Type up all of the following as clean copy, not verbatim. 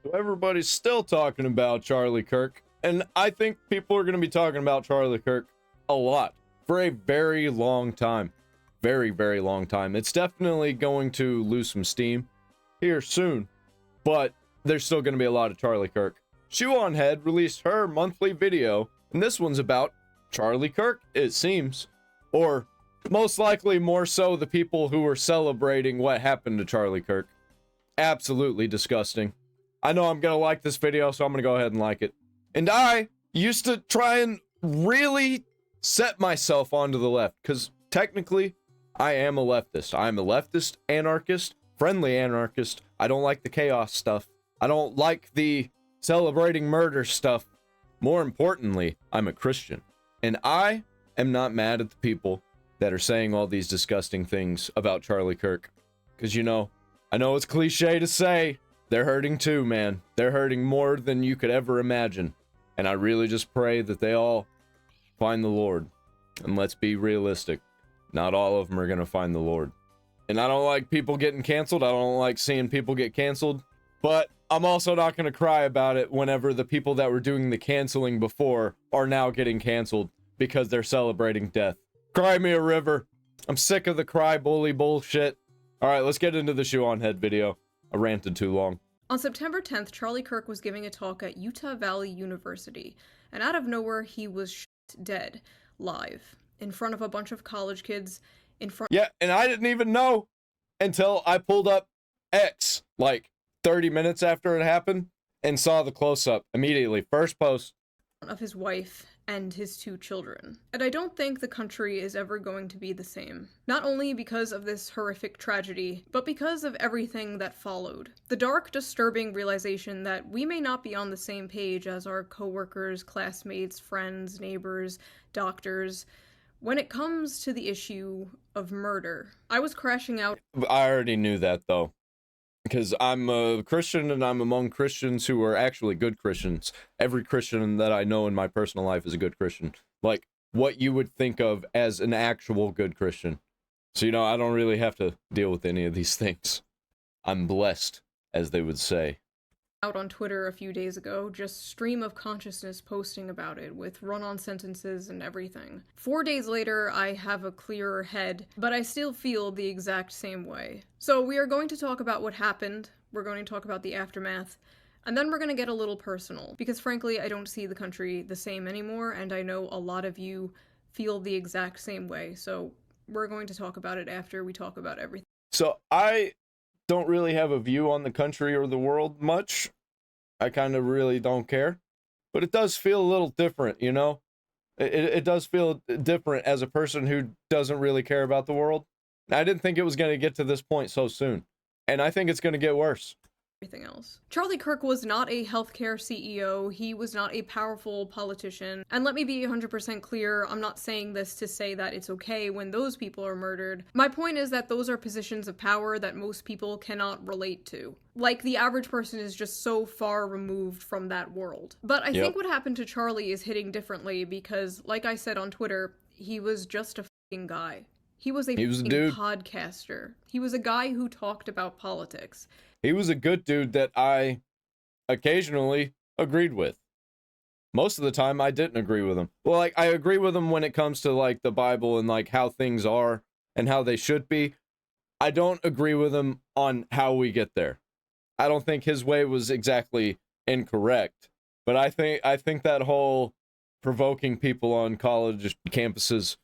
So everybody's still talking about Charlie Kirk, and I think people are going to be talking about Charlie Kirk a lot for a very long time. Very, very long time. It's definitely going to lose some steam here soon, but there's still going to be a lot of Charlie Kirk. Shoe on Head released her monthly video, and this one's about Charlie Kirk, it seems. Or most likely more so the people who were celebrating what happened to Charlie Kirk. Absolutely disgusting. I know I'm gonna like this video, so I'm gonna go ahead and like it. And I used to try and really set myself onto the left, because technically, I am a leftist. I'm a leftist anarchist, friendly anarchist. I don't like the chaos stuff. I don't like the celebrating murder stuff. More importantly, I'm a Christian. And I am not mad at the people that are saying all these disgusting things about Charlie Kirk. Because, you know, I know it's cliche to say, they're hurting too, man. They're hurting more than you could ever imagine. And I really just pray that they all find the Lord. And let's be realistic. Not all of them are going to find the Lord. And I don't like people getting canceled. I don't like seeing people get canceled. But I'm also not going to cry about it whenever the people that were doing the canceling before are now getting canceled because they're celebrating death. Cry me a river. I'm sick of the cry bully bullshit. All right, let's get into the Shoe on Head video. I ranted too long. On September 10th, Charlie Kirk was giving a talk at Utah Valley University, and out of nowhere, he was shot dead, live, in front of a bunch of college kids, Yeah, and I didn't even know until I pulled up X, like 30 minutes after it happened, and saw the close-up immediately. First post. Of his wife and his 2 children. And I don't think the country is ever going to be the same. Not only because of this horrific tragedy, but because of everything that followed. The dark, disturbing realization that we may not be on the same page as our coworkers, classmates, friends, neighbors, doctors, when it comes to the issue of murder. I was crashing out. I already knew that, though. Because I'm a Christian and I'm among Christians who are actually good Christians. Every Christian that I know in my personal life is a good Christian. Like, what you would think of as an actual good Christian. So, you know, I don't really have to deal with any of these things. I'm blessed, as they would say. Out on Twitter a few days ago, just stream of consciousness posting about it, with run-on sentences and everything. 4 days later, I have a clearer head, but I still feel the exact same way. So we are going to talk about what happened, we're going to talk about the aftermath, and then we're going to get a little personal, because frankly, I don't see the country the same anymore, and I know a lot of you feel the exact same way, so we're going to talk about it after we talk about everything. So I don't really have a view on the country or the world much. I kind of really don't care. But it does feel a little different, you know? It does feel different as a person who doesn't really care about the world. I didn't think it was going to get to this point so soon. And I think it's going to get worse. Everything else. Charlie Kirk was not a healthcare CEO, he was not a powerful politician, and let me be 100% clear, I'm not saying this to say that it's okay when those people are murdered. My point is that those are positions of power that most people cannot relate to. Like, the average person is just so far removed from that world. But I think what happened to Charlie is hitting differently because, like I said on Twitter, he was just a fucking guy. He was a dude. Podcaster. He was a guy who talked about politics. He was a good dude that I occasionally agreed with. Most of the time, I didn't agree with him. Well, like, I agree with him when it comes to, like, the Bible and, like, how things are and how they should be. I don't agree with him on how we get there. I don't think his way was exactly incorrect. But I think that whole provoking people on college campuses,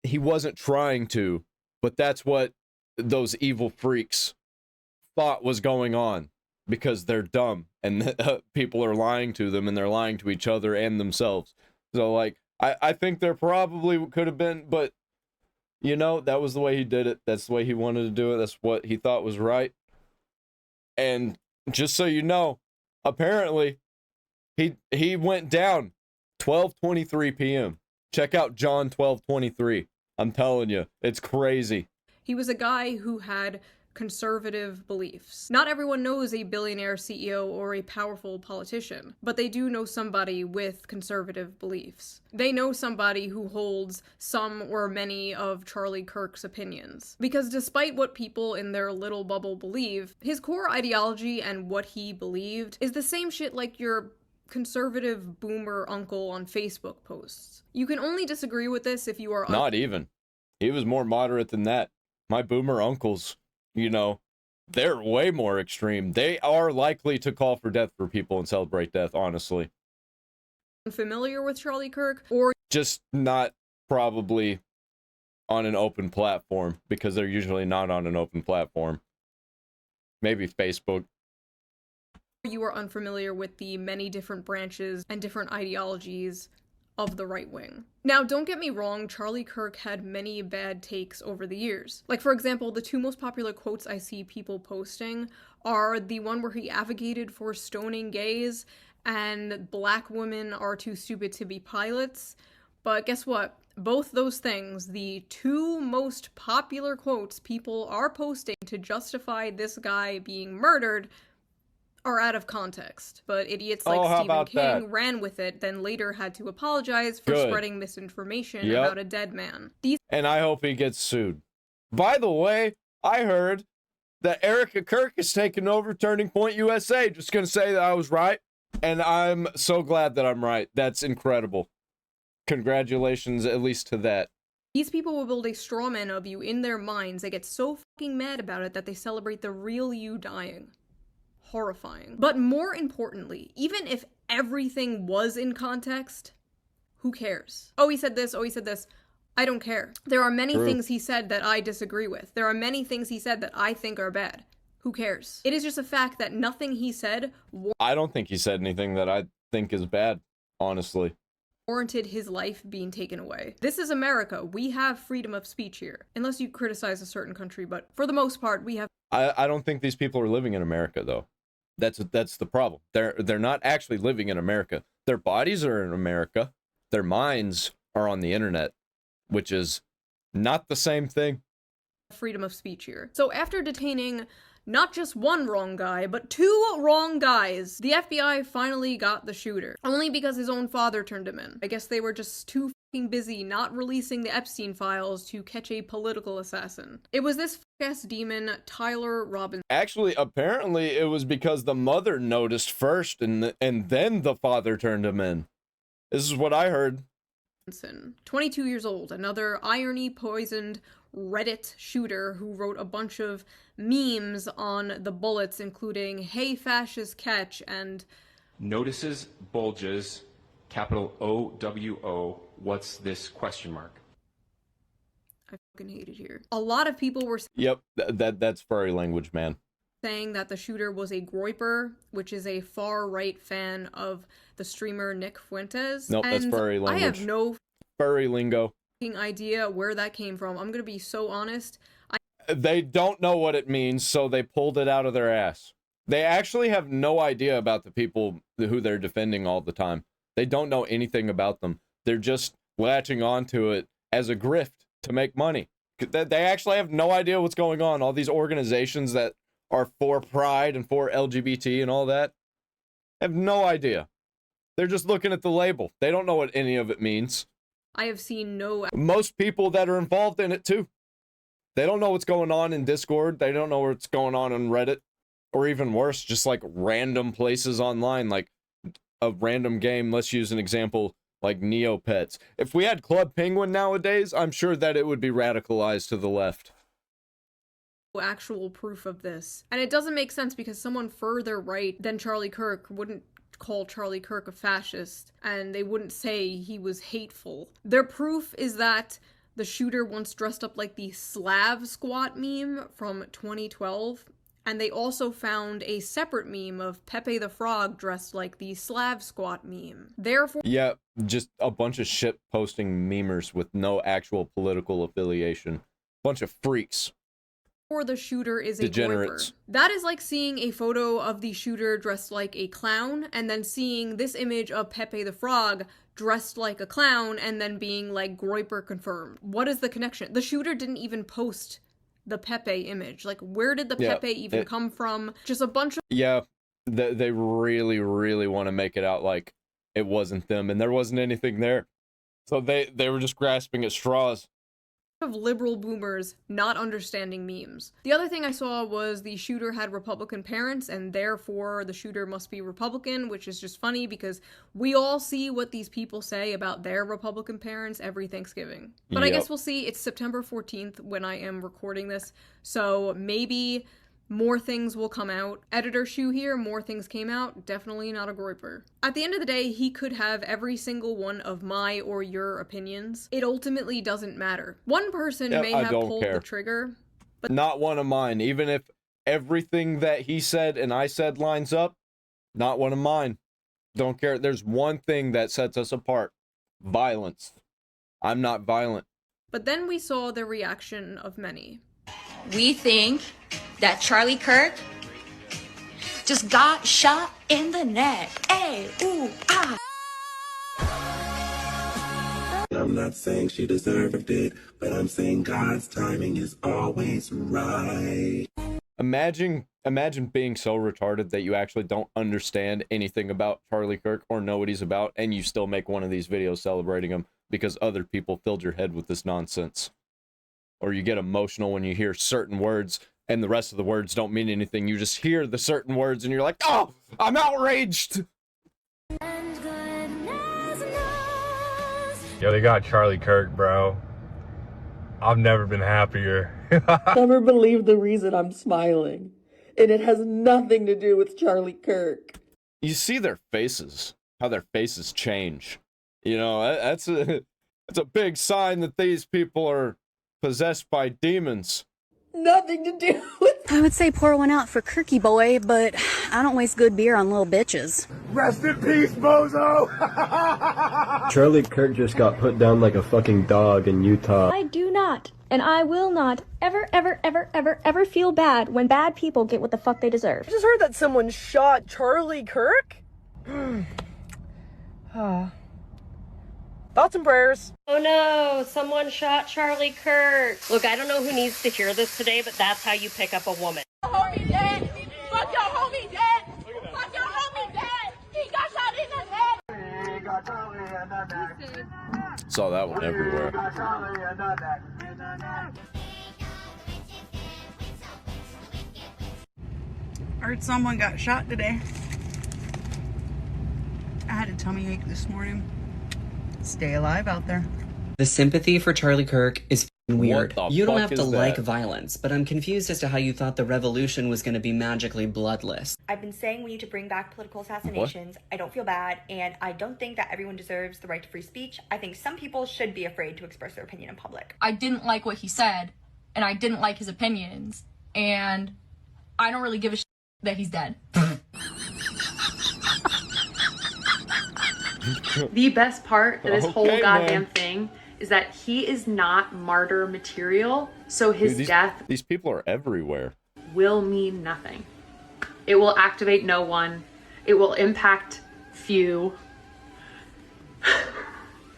he wasn't trying to, but that's what those evil freaks thought was going on because they're dumb and people are lying to them and they're lying to each other and themselves. So, like, I think there probably could have been, but, you know, that was the way he did it. That's the way he wanted to do it. That's what he thought was right. And just so you know, apparently he went down 12:23 p.m. Check out John 12:23. I'm telling you, it's crazy. He was a guy who had conservative beliefs. Not everyone knows a billionaire CEO or a powerful politician, but they do know somebody with conservative beliefs. They know somebody who holds some or many of Charlie Kirk's opinions. Because despite what people in their little bubble believe, his core ideology and what he believed is the same shit like your conservative boomer uncle on Facebook posts. You can only disagree with this if you are Not even. He was more moderate than that. My boomer uncles, they're way more extreme. They are likely to call for death for people and celebrate death, honestly. Unfamiliar with Charlie Kirk, or just not probably on an open platform, because they're usually not on an open platform. Maybe Facebook. You are unfamiliar with the many different branches and different ideologies of the right wing. Now, don't get me wrong, Charlie Kirk had many bad takes over the years. Like, for example, the two most popular quotes I see people posting are the one where he advocated for stoning gays and black women are too stupid to be pilots. But guess what? Both those things, the two most popular quotes people are posting to justify this guy being murdered, are out of context. But idiots like Stephen King ran with it, then later had to apologize for spreading misinformation about a dead man. And I hope he gets sued. By the way, I heard that Erica Kirk is taking over Turning Point USA. Just gonna say that I was right, and I'm so glad that I'm right. That's incredible. Congratulations, at least to that. These people will build a straw man of you in their minds. They get so fucking mad about it that they celebrate the real you dying. Horrifying. But more importantly, even if everything was in context, who cares? Oh, he said this, oh, he said this. I don't care. There are many things he said that I disagree with. There are many things he said that I think are bad. Who cares? It is just a fact that nothing he said I don't think he said anything that I think is bad, honestly. Warranted his life being taken away. This is America. We have freedom of speech here. Unless you criticize a certain country, but for the most part, we have. I don't think these people are living in America, though. That's the problem. They're not actually living in America. Their bodies are in America. Their minds are on the internet, which is not the same thing. Freedom of speech here. So after detaining not just one wrong guy, but two wrong guys, the FBI finally got the shooter. Only because his own father turned him in. I guess they were just too fucking busy not releasing the Epstein files to catch a political assassin. It was this ass demon, Tyler Robinson. Actually, apparently it was because the mother noticed first and then the father turned him in. This is what I heard. 22 years old, another irony-poisoned Reddit shooter who wrote a bunch of memes on the bullets, including "Hey fascist catch" and "Notices bulges, capital OWO, what's this question mark?" I fucking hate it here. A lot of people were that's furry language, man. Saying that the shooter was a groiper, which is a far-right fan of the streamer Nick Fuentes. Nope, that's furry language. I have no furry lingo idea where that came from. I'm gonna be so honest. They don't know what it means, so they pulled it out of their ass. They actually have no idea about the people who they're defending all the time. They don't know anything about them. They're just latching onto it as a grift to make money. They actually have no idea what's going on. All these organizations that are for pride and for LGBT and all that have no idea. They're just looking at the label. They don't know what any of it means. I have seen no. Most people that are involved in it too. They don't know what's going on in Discord. They don't know what's going on Reddit. Or even worse, just like random places online, like a random game. Let's use an example like Neopets. If we had Club Penguin nowadays, I'm sure that it would be radicalized to the left. Actual proof of this. And it doesn't make sense because someone further right than Charlie Kirk wouldn't call Charlie Kirk a fascist, and they wouldn't say he was hateful. Their proof is that the shooter once dressed up like the Slav squat meme from 2012, and they also found a separate meme of Pepe the Frog dressed like the Slav squat meme. Therefore, yeah, just a bunch of shit posting memers with no actual political affiliation. Bunch of freaks. Or the shooter is a degenerates. groiper. That is like seeing a photo of the shooter dressed like a clown, and then seeing this image of Pepe the Frog dressed like a clown, and then being like groiper confirmed. What is the connection? The shooter didn't even post the Pepe image. Like, where did the Yeah, Pepe even come from? Just a bunch of Yeah, they really, really want to make it out like it wasn't them, and there wasn't anything there. So they were just grasping at straws. liberal boomers not understanding memes. The other thing I saw was the shooter had Republican parents, and therefore the shooter must be Republican, which is just funny because we all see what these people say about their Republican parents every Thanksgiving. But I guess we'll see. It's September 14th when I am recording this, so maybe more things will come out. Editor Shu here, more things came out. Definitely not a groiper. At the end of the day, he could have every single one of my or your opinions. It ultimately doesn't matter. One person may have pulled the trigger, but not one of mine. Even if everything that he said and I said lines up, not one of mine. Don't care. There's one thing that sets us apart. Violence. I'm not violent. But then we saw the reaction of many. We think that Charlie Kirk just got shot in the neck. Hey, ooh, ah. I'm not saying she deserved it, but I'm saying God's timing is always right. Imagine being so retarded that you actually don't understand anything about Charlie Kirk or know what he's about, and you still make one of these videos celebrating him because other people filled your head with this nonsense. Or you get emotional when you hear certain words and the rest of the words don't mean anything. You just hear the certain words and you're like, oh, I'm outraged. Yo, they got Charlie Kirk, bro. I've never been happier. Never believe the reason I'm smiling. And it has nothing to do with Charlie Kirk. You see their faces, how their faces change. You know, that's a big sign that these people are possessed by demons. Nothing to do with... I would say pour one out for Kirky boy, but I don't waste good beer on little bitches. Rest in peace, bozo! Charlie Kirk just got put down like a fucking dog in Utah. I do not, and I will not, ever feel bad when bad people get what the fuck they deserve. I just heard that someone shot Charlie Kirk? Thoughts and prayers. Oh no, someone shot Charlie Kirk. Look, I don't know who needs to hear this today, but that's how you pick up a woman. Homie dead. Fuck your homie dead. Fuck your homie dead. He got shot in the head. Saw that one everywhere. Heard someone got shot today. I had a tummy ache this morning. Stay alive out there. The sympathy for Charlie Kirk is weird. You don't have to like that? Violence, but I'm confused as to how you thought the revolution was going to be magically bloodless. I've been saying we need to bring back political assassinations. What? I don't feel bad, and I don't think that everyone deserves the right to free speech. I think some people should be afraid to express their opinion in public. I didn't like what he said, and I didn't like his opinions, and I don't really give a shit that he's dead. The best part of this whole goddamn thing is that he is not martyr material, so his death... These people are everywhere. ...will mean nothing. It will activate no one. It will impact few.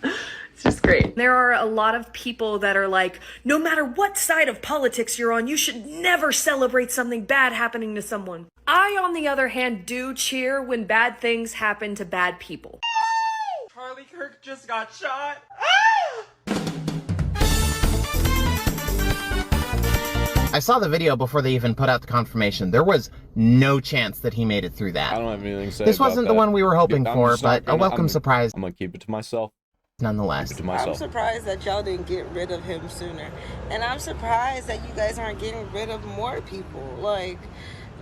It's just great. There are a lot of people that are like, no matter what side of politics you're on, you should never celebrate something bad happening to someone. I, on the other hand, do cheer when bad things happen to bad people. Charlie Kirk just got shot. I saw the video before they even put out the confirmation. There was no chance that he made it through that. I don't have anything to say. This wasn't the one we were hoping for, but a welcome surprise. I'm gonna keep it to myself. Nonetheless. I'm surprised that y'all didn't get rid of him sooner. And I'm surprised that you guys aren't getting rid of more people. Like,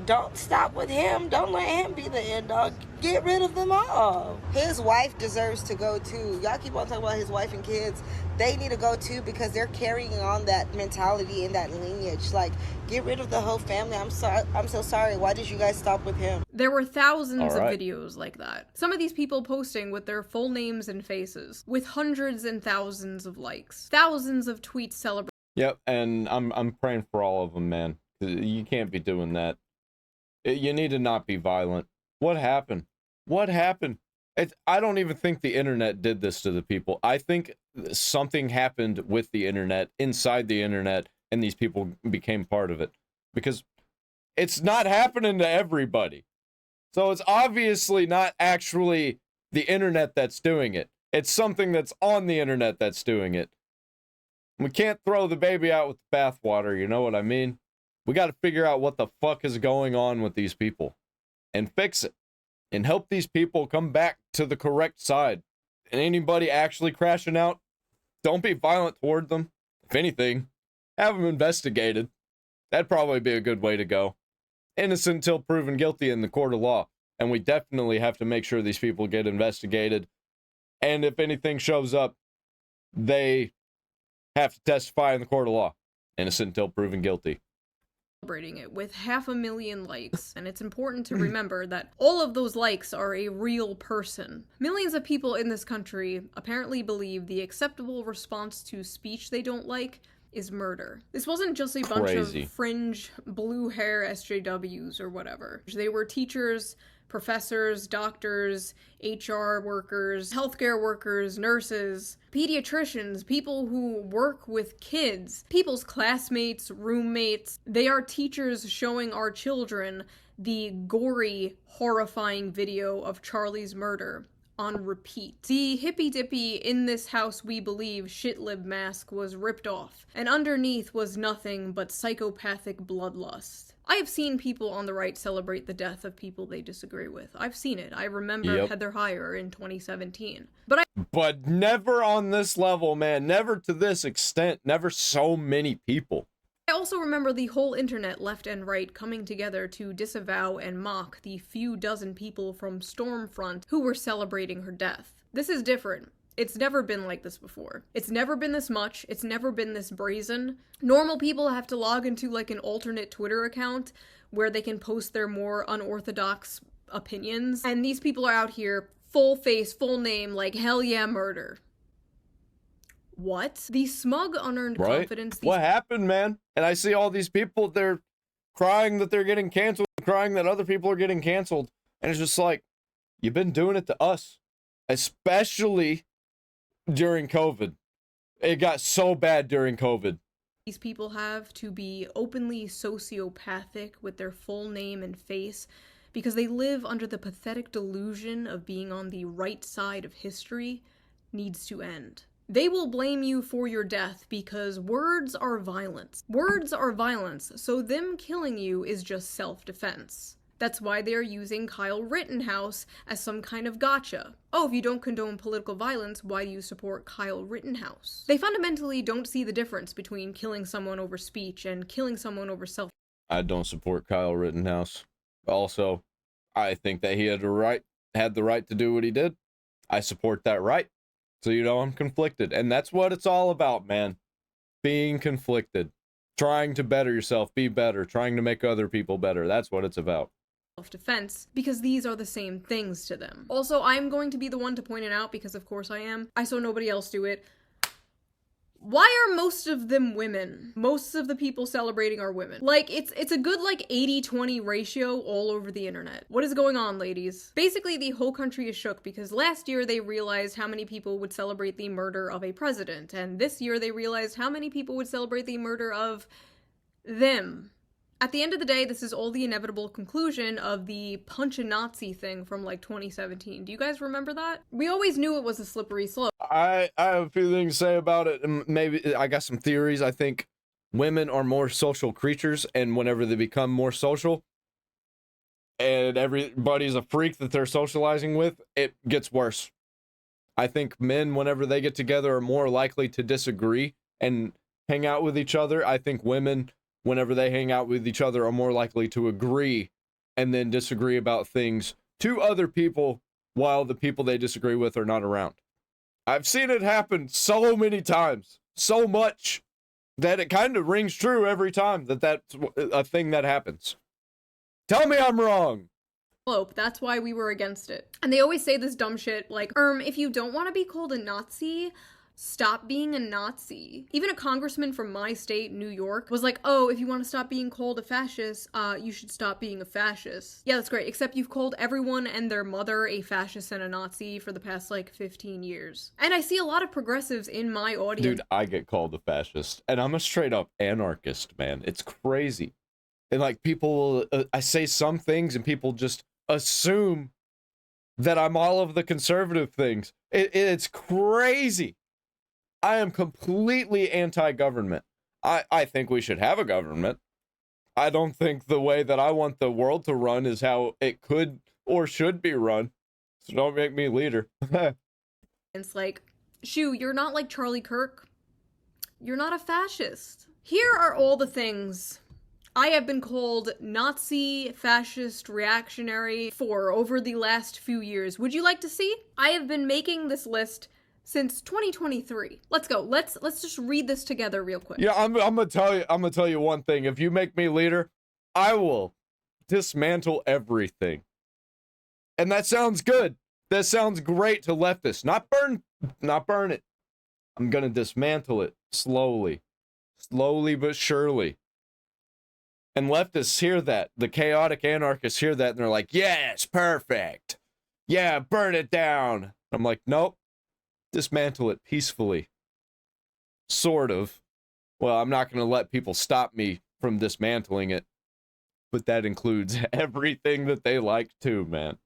don't stop with him. Don't let him be the end dog. Get rid of them all. His wife deserves to go too. Y'all keep on talking about his wife and kids. They need to go too because they're carrying on that mentality and that lineage. Like, get rid of the whole family. I'm sorry. I'm so sorry. Why did you guys stop with him? There were thousands of videos like that. Some of these people posting with their full names and faces, with hundreds and thousands of likes, thousands of tweets celebrating. Yep, and I'm praying for all of them, man. You can't be doing that. You need to not be violent. What happened? What happened? I don't even think the internet did this to the people. I think something happened with the internet, inside the internet, and these people became part of it. Because it's not happening to everybody. So it's obviously not actually the internet that's doing it. It's something that's on the internet that's doing it. We can't throw the baby out with the bathwater, you know what I mean? We got to figure out what the fuck is going on with these people and fix it and help these people come back to the correct side. And anybody actually crashing out, don't be violent toward them. If anything, have them investigated. That'd probably be a good way to go. Innocent until proven guilty in the court of law. And we definitely have to make sure these people get investigated. And if anything shows up, they have to testify in the court of law. Innocent until proven guilty. Celebrating it with 500,000 likes, and it's important to remember that all of those likes are a real person. Millions of people in this country apparently believe the acceptable response to speech they don't like is murder. This wasn't just a bunch of fringe blue hair SJWs or whatever. They were teachers, professors, doctors, HR workers, healthcare workers, nurses, pediatricians, people who work with kids, people's classmates, roommates. They are teachers showing our children the gory, horrifying video of Charlie's murder on repeat. The hippy-dippy "in this house we believe" shitlib mask was ripped off, and underneath was nothing but psychopathic bloodlust. I have seen people on the right celebrate the death of people they disagree with. I've seen it. I remember Heather Heyer in 2017. But never on this level, man. Never to this extent. Never so many people. I also remember the whole internet, left and right, coming together to disavow and mock the few dozen people from Stormfront who were celebrating her death. This is different. It's never been like this before. It's never been this much. It's never been this brazen. Normal people have to log into like an alternate Twitter account where they can post their more unorthodox opinions. And these people are out here, full face, full name, like, hell yeah, murder. What? The smug, unearned confidence. What happened, man? And I see all these people, they're crying that they're getting canceled, crying that other people are getting canceled. And it's just like, you've been doing it to us. Especially during COVID. It got so bad during COVID. These people have to be openly sociopathic with their full name and face because they live under the pathetic delusion of being on the right side of history needs to end. They will blame you for your death because words are violence. Words are violence, so them killing you is just self-defense. That's why they're using Kyle Rittenhouse as some kind of gotcha. Oh, if you don't condone political violence, why do you support Kyle Rittenhouse? They fundamentally don't see the difference between killing someone over speech and killing someone over self. I don't support Kyle Rittenhouse. Also, I think that he had the right to do what he did. I support that right. So, you know, I'm conflicted. And that's what it's all about, man. Being conflicted. Trying to better yourself, be better, trying to make other people better. That's what it's about. Self-defense, because these are the same things to them. Also, I'm going to be the one to point it out because of course I am. I saw nobody else do it. Why are most of them women? Most of the people celebrating are women. Like, it's a good, like, 80-20 ratio all over the internet. What is going on, ladies? Basically, the whole country is shook because last year they realized how many people would celebrate the murder of a president, and this year they realized how many people would celebrate the murder of them. At the end of the day, this is all the inevitable conclusion of the punch a Nazi thing from, like, 2017. Do you guys remember that? We always knew it was a slippery slope. I have a few things to say about it, and maybe I got some theories. I think women are more social creatures, and whenever they become more social, and everybody's a freak that they're socializing with, it gets worse. I think men, whenever they get together, are more likely to disagree and hang out with each other. I think women, whenever they hang out with each other, are more likely to agree and then disagree about things to other people while the people they disagree with are not around. I've seen it happen so many times, so much, that it kind of rings true every time that that's a thing that happens. Tell me I'm wrong. That's why we were against it. And they always say this dumb shit like, if you don't want to be called a Nazi, stop being a Nazi. Even a congressman from my state, New York, was like, oh, if you want to stop being called a fascist, you should stop being a fascist. Yeah, that's great, except you've called everyone and their mother a fascist and a Nazi for the past, like, 15 years. And I see a lot of progressives in my audience. Dude, I get called a fascist, and I'm a straight up anarchist, man. It's crazy. And, like, people, I say some things, and people just assume that I'm all of the conservative things. It's crazy. I am completely anti-government. I think we should have a government. I don't think the way that I want the world to run is how it could or should be run. So don't make me leader. It's like, shoo, you're not like Charlie Kirk. You're not a fascist. Here are all the things I have been called Nazi, fascist, reactionary for over the last few years. Would you like to see? I have been making this list since 2023. Let's go. Let's just read this together real quick. Yeah, I'm gonna tell you one thing. If you make me leader, I will dismantle everything. And that sounds good. That sounds great to leftists. Not burn it. I'm gonna dismantle it slowly but surely. And leftists hear that. The chaotic anarchists hear that, and they're like, yes, perfect. Yeah, burn it down. I'm like, nope. Dismantle it peacefully. Sort of. Well, I'm not going to let people stop me from dismantling it. But that includes everything that they like too, man.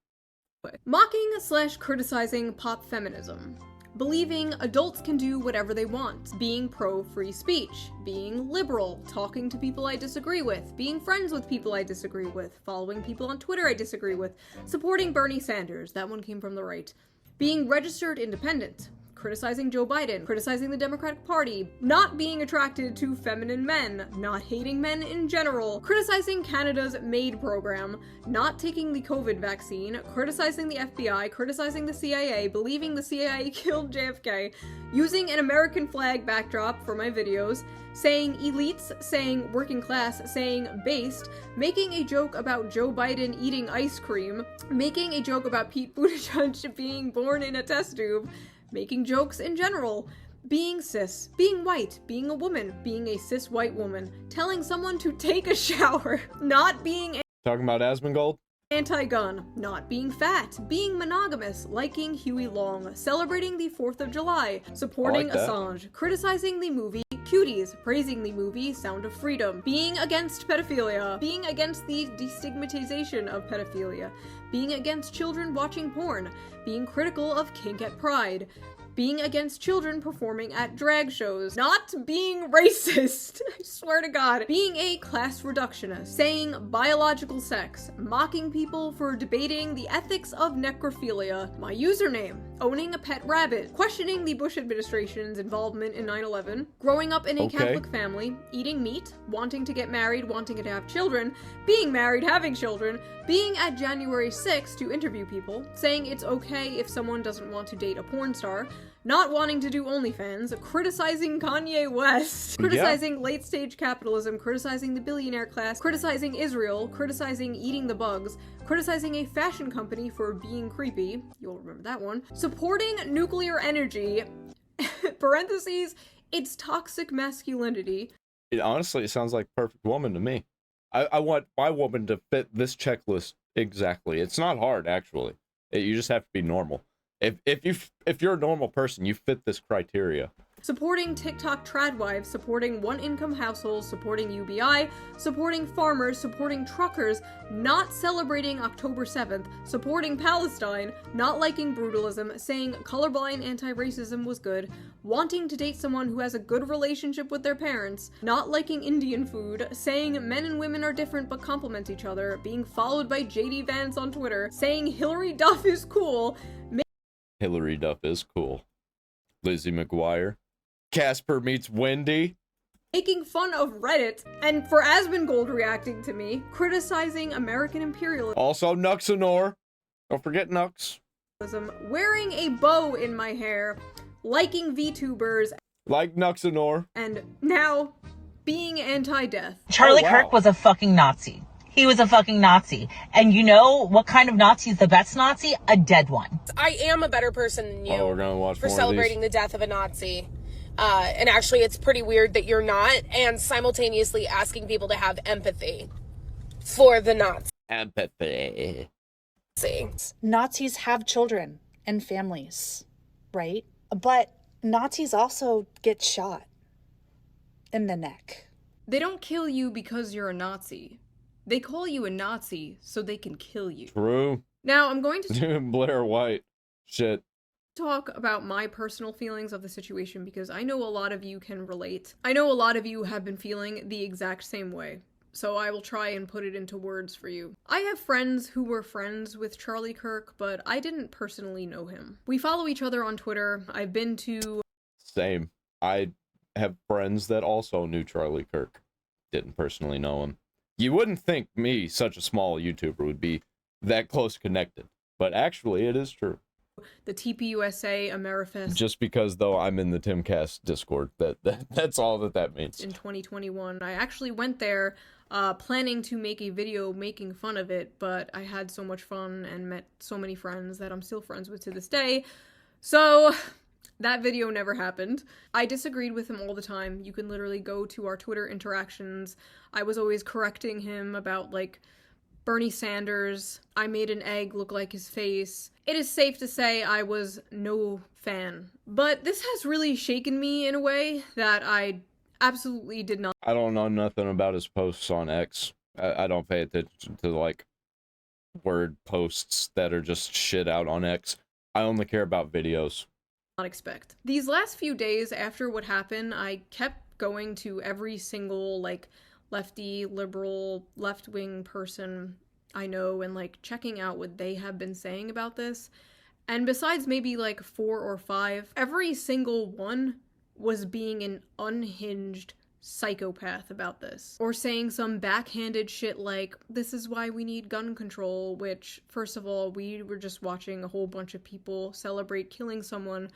Mocking/criticizing pop feminism. Believing adults can do whatever they want. Being pro-free speech. Being liberal. Talking to people I disagree with. Being friends with people I disagree with. Following people on Twitter I disagree with. Supporting Bernie Sanders. That one came from the right. Being registered independent. Criticizing Joe Biden, criticizing the Democratic Party, not being attracted to feminine men, not hating men in general, criticizing Canada's MAID program, not taking the COVID vaccine, criticizing the FBI, criticizing the CIA, believing the CIA killed JFK, using an American flag backdrop for my videos, saying elites, saying working class, saying based, making a joke about Joe Biden eating ice cream, making a joke about Pete Buttigieg being born in a test tube, making jokes in general, being cis, being white, being a woman, being a cis white woman, telling someone to take a shower, not being Talking about Asmongold? anti-gun, not being fat, being monogamous, liking Huey Long, celebrating the 4th of July, supporting Assange, criticizing the movie Cuties, praising the movie Sound of Freedom, being against pedophilia, being against the destigmatization of pedophilia, being against children watching porn, being critical of kink at Pride, being against children performing at drag shows, not being racist, I swear to God, being a class reductionist, saying biological sex, mocking people for debating the ethics of necrophilia, my username, owning a pet rabbit, questioning the Bush administration's involvement in 9/11, growing up in a Catholic family, eating meat, wanting to get married, wanting to have children, being married, having children, being at January 6th to interview people, saying it's okay if someone doesn't want to date a porn star, not wanting to do OnlyFans, criticizing Kanye West, criticizing late-stage capitalism, criticizing the billionaire class, criticizing Israel, criticizing eating the bugs, criticizing a fashion company for being creepy, you'll remember that one, supporting nuclear energy, parentheses, it's toxic masculinity. Honestly, it sounds like Perfect Woman to me. I want my woman to fit this checklist exactly. It's not hard, actually. You just have to be normal. If you're a normal person, you fit this criteria. Supporting TikTok tradwives, supporting one-income households, supporting UBI, supporting farmers, supporting truckers, not celebrating October 7th, supporting Palestine, not liking brutalism, saying colorblind anti-racism was good, wanting to date someone who has a good relationship with their parents, not liking Indian food, saying men and women are different but complement each other, being followed by JD Vance on Twitter, saying Hillary Duff is cool, Hillary Duff is cool. Lizzie McGuire. Casper meets Wendy. Making fun of Reddit, and for Asmongold reacting to me, criticizing American imperialism. Also Nuxanor. Don't forget Nux. Wearing a bow in my hair, liking VTubers. Like Nuxanor. And now, being anti-death. Charlie Kirk was a fucking Nazi. he was a fucking Nazi. And you know what kind of Nazi is the best Nazi? A dead one. I am a better person than you we're gonna watch for more celebrating of the death of a Nazi. And actually, it's pretty weird that you're not, and simultaneously asking people to have empathy for the Nazis. Empathy. Nazis have children and families, right? But Nazis also get shot in the neck. They don't kill you because you're a Nazi. They call you a Nazi so they can kill you. True. Now, I'm going to Blair White. Shit. talk about my personal feelings of the situation because I know a lot of you can relate. I know a lot of you have been feeling the exact same way. So I will try and put it into words for you. I have friends who were friends with Charlie Kirk, but I didn't personally know him. We follow each other on Twitter. I've been to... Same. I have friends that also knew Charlie Kirk. Didn't personally know him. You wouldn't think me, such a small YouTuber, would be that close connected. But actually, it is true. The TPUSA Amerifest. Just because, though, I'm in the Timcast Discord. That's all that means. In 2021. I actually went there planning to make a video making fun of it, but I had so much fun and met so many friends that I'm still friends with to this day. So that video never happened. I disagreed with him all the time. You can literally go to our Twitter interactions. I was always correcting him about, like, Bernie Sanders. I made an egg look like his face. It is safe to say I was no fan. But this has really shaken me in a way that I absolutely did not. I don't know nothing about his posts on X. I don't pay attention to, like, word posts that are just shit out on X. I only care about videos. Not expect. These last few days after what happened, I kept going to every single, like, lefty, liberal, left-wing person I know and, like, checking out what they have been saying about this. And besides maybe, like, 4 or 5, every single one was being an unhinged psychopath about this. Or saying some backhanded shit like, this is why we need gun control, which, first of all, we were just watching a whole bunch of people celebrate killing someone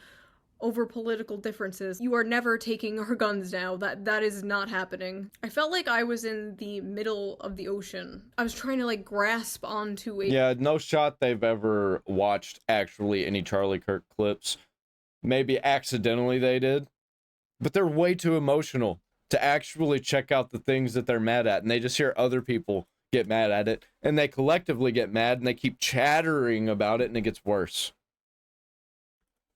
over political differences. You are never taking our guns now. That is not happening. I felt like I was in the middle of the ocean. I was trying to, like, grasp onto a... Yeah, no shot they've ever watched actually any Charlie Kirk clips. Maybe accidentally they did. But they're way too emotional to actually check out the things that they're mad at. And they just hear other people get mad at it. And they collectively get mad and they keep chattering about it and it gets worse.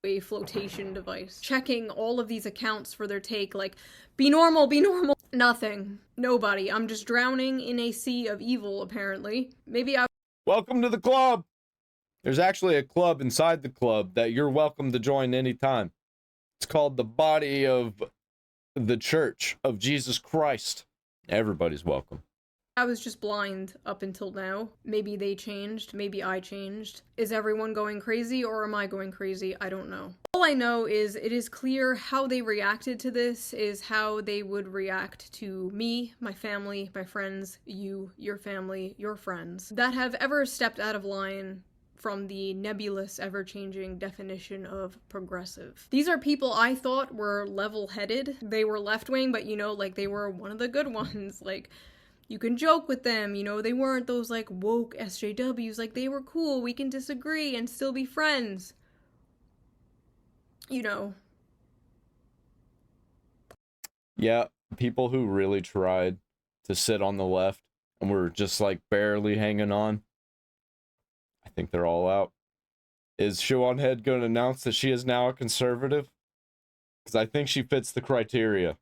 A flotation device. Checking all of these accounts for their take, like, be normal, be normal. Nothing. Nobody. I'm just drowning in a sea of evil, apparently. Maybe I... Welcome to the club! There's actually a club inside the club that you're welcome to join anytime. It's called the Body of the Church of Jesus Christ. Everybody's welcome. I was just blind up until now. Maybe they changed, maybe I changed. Is everyone going crazy or am I going crazy? I don't know. All I know is it is clear how they reacted to this is how they would react to me, my family, my friends, you, your family, your friends, that have ever stepped out of line from the nebulous, ever-changing definition of progressive. These are people I thought were level-headed. They were left-wing, but, you know, like, they were one of the good ones. Like, you can joke with them, you know, they weren't those, like, woke SJWs, like, they were cool, we can disagree and still be friends. You know. Yeah, people who really tried to sit on the left and were just, like, barely hanging on. I think they're all out. Is Siobhan Head going to announce that she is now a conservative? Because I think she fits the criteria.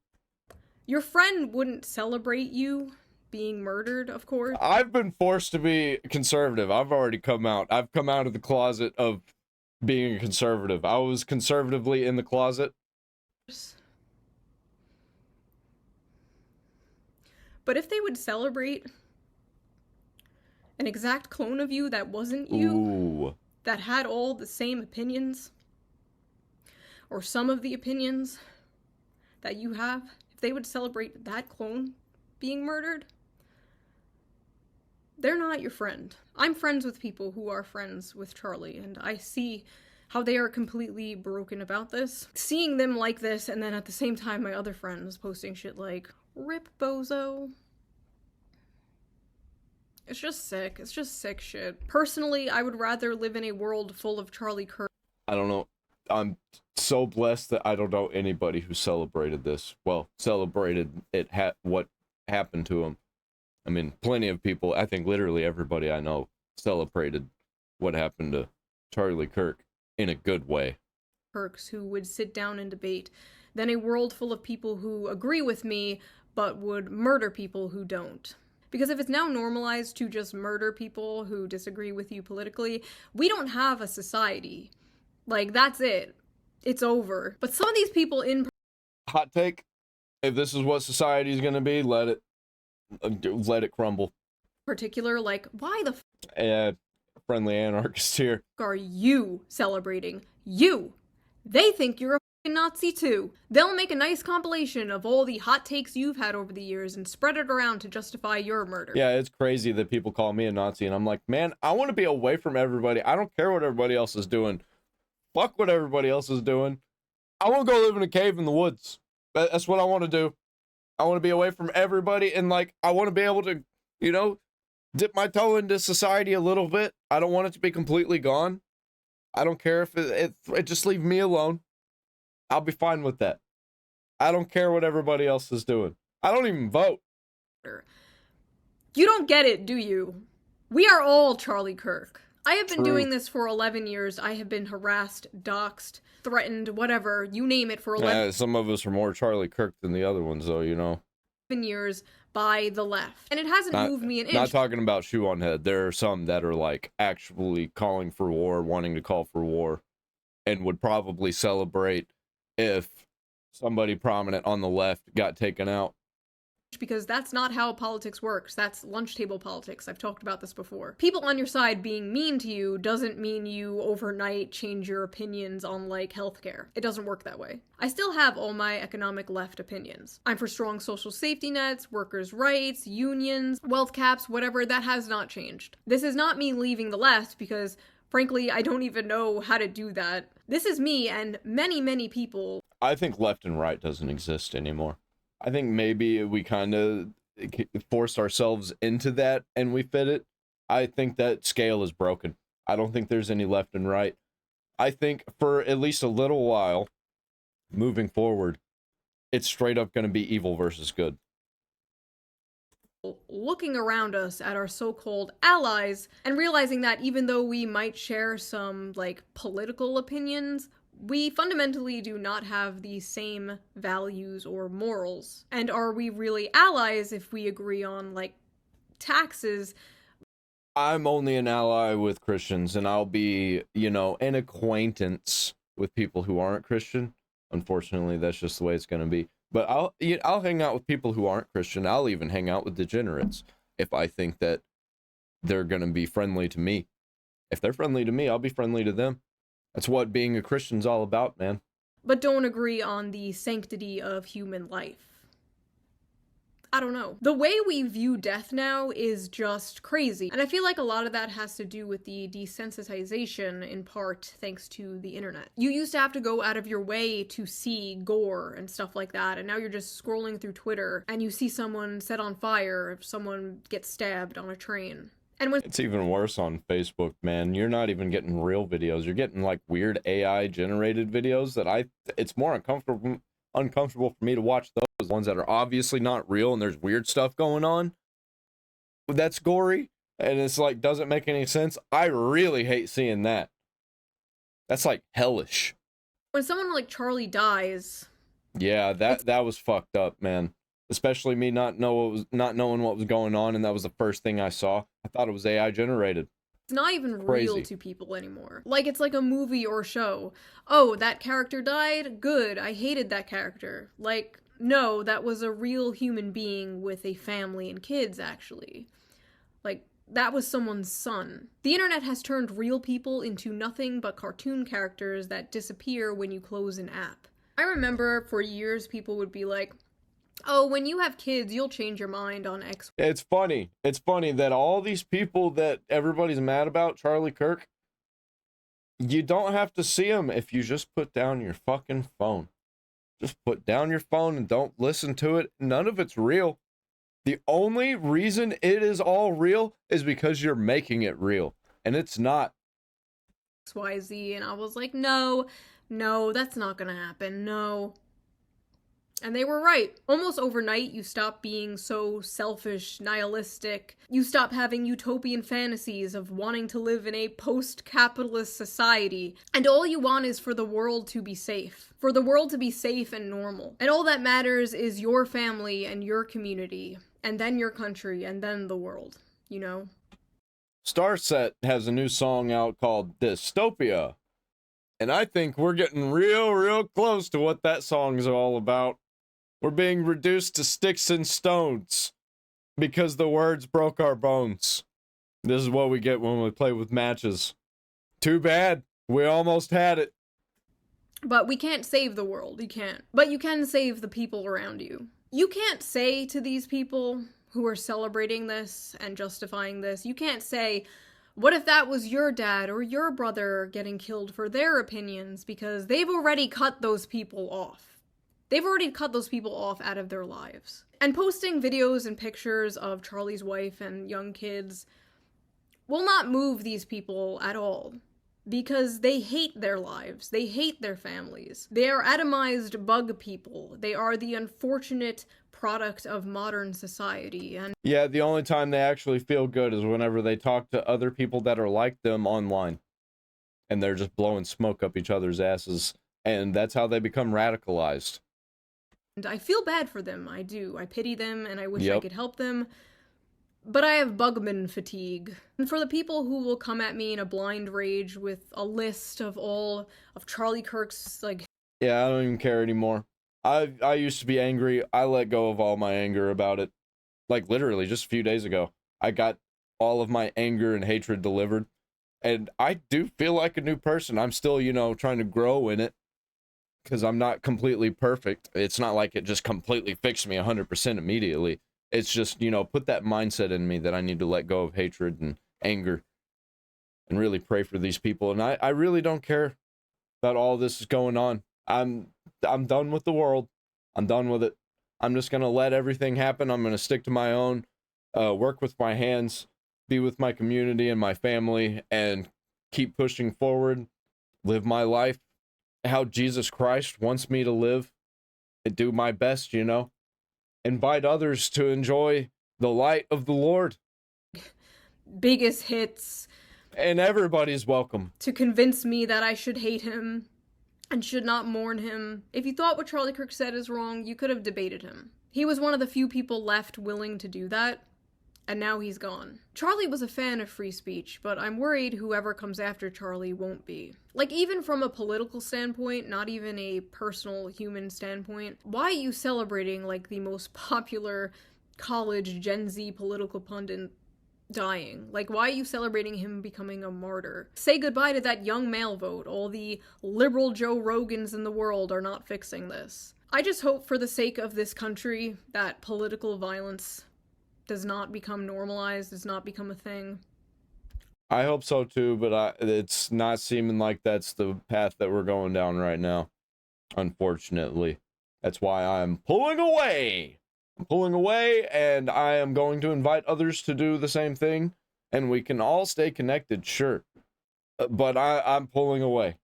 Your friend wouldn't celebrate you being murdered, of course. I've been forced to be conservative. I've already come out. I've come out of the closet of being a conservative. I was conservatively in the closet. But if they would celebrate an exact clone of you that wasn't you, ooh, that had all the same opinions, or some of the opinions that you have, if they would celebrate that clone being murdered, they're not your friend. I'm friends with people who are friends with Charlie, and I see how they are completely broken about this. Seeing them like this, and then at the same time my other friends posting shit like, "Rip Bozo." It's just sick. It's just sick shit. Personally, I would rather live in a world full of Charlie Kirk. I don't know. I'm so blessed that I don't know anybody who celebrated this. Well, celebrated it what happened to him. I mean, plenty of people, I think literally everybody I know celebrated what happened to Charlie Kirk in a good way. Kirks who would sit down and debate, than a world full of people who agree with me but would murder people who don't. Because if it's now normalized to just murder people who disagree with you politically, we don't have a society. Like, that's it. It's over. But some of these people in... Hot take, if this is what society is going to be, let it crumble. Particular, like, why the friendly anarchist here. Are you celebrating? You! They think you're a fucking Nazi too. They'll make a nice compilation of all the hot takes you've had over the years and spread it around to justify your murder. Yeah, it's crazy that people call me a Nazi, and I'm like, man, I want to be away from everybody. I don't care what everybody else is doing. Fuck what everybody else is doing. I want to go live in a cave in the woods. That's what I want to do. I want to be away from everybody, and like, I want to be able to, you know, dip my toe into society a little bit. I don't want it to be completely gone. I don't care if it just leave me alone. I'll be fine with that. I don't care what everybody else is doing. I don't even vote. You don't get it, do you? We are all Charlie Kirk. I have been doing this for 11 years. I have been harassed, doxxed, threatened, whatever, you name it, for 11 some of us are more Charlie Kirk than the other ones, though, you know. years by the left. And it hasn't moved me an inch. Not talking about shoe on head. There are some that are like actually calling for war, wanting to call for war, and would probably celebrate if somebody prominent on the left got taken out. Because that's not how politics works. That's lunch table politics. I've talked about this before. People on your side being mean to you doesn't mean you overnight change your opinions on, like, healthcare. It doesn't work that way. I still have all my economic left opinions. I'm for strong social safety nets, workers' rights, unions, wealth caps, whatever. That has not changed. This is not me leaving the left because, frankly, I don't even know how to do that. This is me and many, many people. I think left and right doesn't exist anymore. I think maybe we kind of forced ourselves into that and we fit it. I think that scale is broken. I don't think there's any left and right. I think for at least a little while, moving forward, it's straight up going to be evil versus good. Looking around us at our so-called allies and realizing that even though we might share some, like, political opinions, we fundamentally do not have the same values or morals. And are we really allies if we agree on, like, taxes? I'm only an ally with Christians, and I'll be, you know, an acquaintance with people who aren't Christian. Unfortunately, that's just the way it's going to be. But I'll hang out with people who aren't Christian. I'll even hang out with degenerates if I think that they're going to be friendly to me. If they're friendly to me, I'll be friendly to them. That's what being a Christian's all about, man. But don't agree on the sanctity of human life. I don't know. The way we view death now is just crazy. And I feel like a lot of that has to do with the desensitization, in part thanks to the internet. You used to have to go out of your way to see gore and stuff like that, and now you're just scrolling through Twitter and you see someone set on fire if someone gets stabbed on a train. And when it's even worse on Facebook, man. You're not even getting real videos. You're getting like weird AI generated videos that it's more uncomfortable for me to watch those ones that are obviously not real and there's weird stuff going on. That's gory and it's like doesn't make any sense. I really hate seeing that. That's like hellish. When someone like Charlie dies, yeah, that was fucked up, man. Especially me not knowing what was going on, and that was the first thing I saw. I thought it was AI generated. It's not even real to people anymore. Like, it's like a movie or show. Oh, that character died? Good, I hated that character. Like, no, that was a real human being with a family and kids, actually. Like, that was someone's son. The internet has turned real people into nothing but cartoon characters that disappear when you close an app. I remember for years people would be like, oh, when you have kids, you'll change your mind on X. It's funny. It's funny that all these people that everybody's mad about, Charlie Kirk, you don't have to see them if you just put down your fucking phone. Just put down your phone and don't listen to it. None of it's real. The only reason it is all real is because you're making it real, and it's not. XYZ, and I was like, no, that's not gonna happen, no. And they were right. Almost overnight, you stop being so selfish, nihilistic. You stop having utopian fantasies of wanting to live in a post-capitalist society. And all you want is for the world to be safe. For the world to be safe and normal. And all that matters is your family and your community. And then your country, and then the world. You know? Starset has a new song out called Dystopia. And I think we're getting real close to what that song's all about. We're being reduced to sticks and stones because the words broke our bones. This is what we get when we play with matches. Too bad. We almost had it. But we can't save the world. You can't. But you can save the people around you. You can't say to these people who are celebrating this and justifying this, you can't say, what if that was your dad or your brother getting killed for their opinions, because they've already cut those people off. They've already cut those people off out of their lives. And posting videos and pictures of Charlie's wife and young kids will not move these people at all. Because they hate their lives. They hate their families. They are atomized bug people. They are the unfortunate product of modern society. And yeah, the only time they actually feel good is whenever they talk to other people that are like them online. And they're just blowing smoke up each other's asses. And that's how they become radicalized. And I feel bad for them, I do. I pity them, and I wish I could help them. But I have bugman fatigue. And for the people who will come at me in a blind rage with a list of all of Charlie Kirk's, like... Yeah, I don't even care anymore. I used to be angry. I let go of all my anger about it. Like, literally, just a few days ago. I got all of my anger and hatred delivered. And I do feel like a new person. I'm still, you know, trying to grow in it. Because I'm not completely perfect. It's not like it just completely fixed me 100% immediately. It's just, you know, put that mindset in me that I need to let go of hatred and anger and really pray for these people. And I really don't care about all this is going on. I'm done with the world. I'm done with it. I'm just going to let everything happen. I'm going to stick to my own, work with my hands, be with my community and my family, and keep pushing forward, live my life how Jesus Christ wants me to live, and do my best, you know. Invite others to enjoy the light of the Lord. Biggest hits. And everybody's welcome. To convince me that I should hate him and should not mourn him. If you thought what Charlie Kirk said is wrong, you could have debated him. He was one of the few people left willing to do that, and now he's gone. Charlie was a fan of free speech, but I'm worried whoever comes after Charlie won't be. Like, even from a political standpoint, not even a personal human standpoint, why are you celebrating, like, the most popular college Gen Z political pundit dying? Like, why are you celebrating him becoming a martyr? Say goodbye to that young male vote. All the liberal Joe Rogans in the world are not fixing this. I just hope for the sake of this country that political violence does not become normalized, does not become a thing. I hope so too, but it's not seeming like that's the path that we're going down right now, unfortunately. That's why I'm pulling away. I'm pulling away, and I am going to invite others to do the same thing, and we can all stay connected, sure. But I'm pulling away.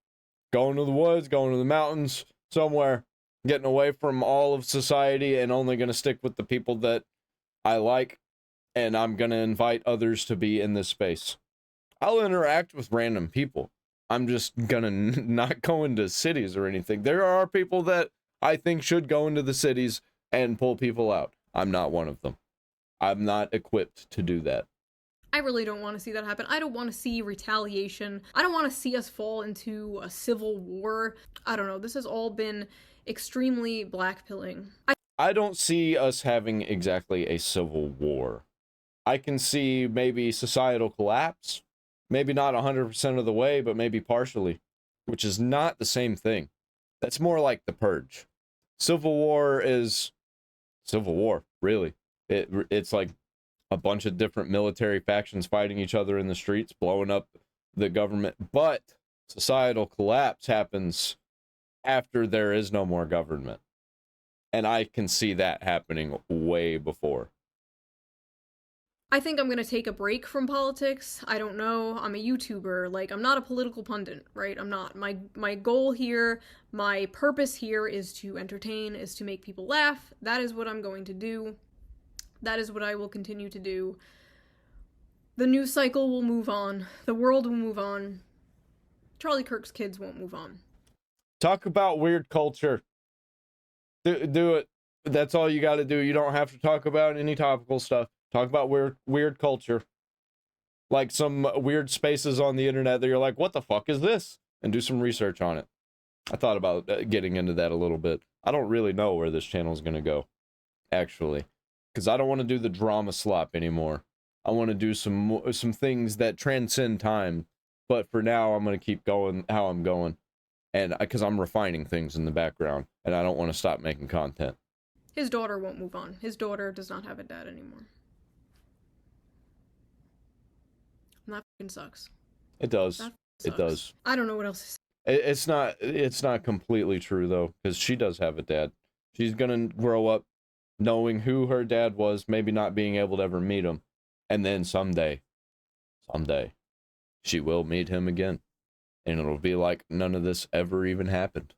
Going to the woods, going to the mountains, somewhere, getting away from all of society, and only going to stick with the people that I like, and I'm going to invite others to be in this space. I'll interact with random people. I'm just going to not go into cities or anything. There are people that I think should go into the cities and pull people out. I'm not one of them. I'm not equipped to do that. I really don't want to see that happen. I don't want to see retaliation. I don't want to see us fall into a civil war. I don't know. This has all been extremely blackpilling. I don't see us having exactly a civil war. I can see maybe societal collapse. Maybe not 100% of the way, but maybe partially, which is not the same thing. That's more like the purge. Civil war is civil war, really. It's like a bunch of different military factions fighting each other in the streets, blowing up the government. But societal collapse happens after there is no more government. And I can see that happening way before. I think I'm gonna take a break from politics. I don't know. I'm a YouTuber. Like, I'm not a political pundit, right? I'm not. My goal here, my purpose here is to entertain, is to make people laugh. That is what I'm going to do. That is what I will continue to do. The news cycle will move on. The world will move on. Charlie Kirk's kids won't move on. Talk about weird culture. Do it. That's all you got to do. You don't have to talk about any topical stuff. Talk about weird culture. Like some weird spaces on the internet that you're like, what the fuck is this? And do some research on it. I thought about getting into that a little bit. I don't really know where this channel is going to go, actually. Because I don't want to do the drama slop anymore. I want to do some things that transcend time. But for now, I'm going to keep going how I'm going. And because I'm refining things in the background. And I don't want to stop making content. His daughter won't move on. His daughter does not have a dad anymore. And that fucking sucks. It does. It does. I don't know what else to say. It's not completely true, though. Because she does have a dad. She's going to grow up knowing who her dad was. Maybe not being able to ever meet him. And then someday, she will meet him again. And it'll be like none of this ever even happened.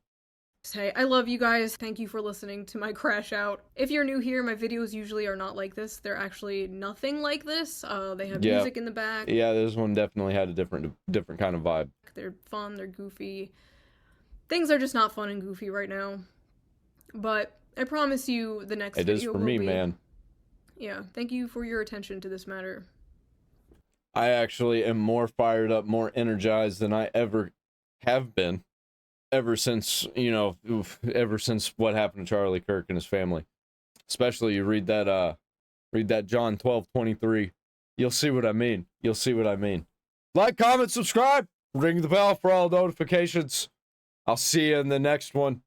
Hey, I love you guys. Thank you for listening to my crash out. If you're new here, my videos usually are not like this. They're actually nothing like this. They have music in the back. Yeah, this one definitely had a different kind of vibe. They're fun, they're goofy. Things are just not fun and goofy right now. But I promise you the next video will be... It is for me, man. Yeah, thank you for your attention to this matter. I actually am more fired up, more energized than I ever have been. Ever since, ever since what happened to Charlie Kirk and his family. Especially you read that John 12:23. You'll see what I mean. You'll see what I mean. Like, comment, subscribe, ring the bell for all notifications. I'll see you in the next one.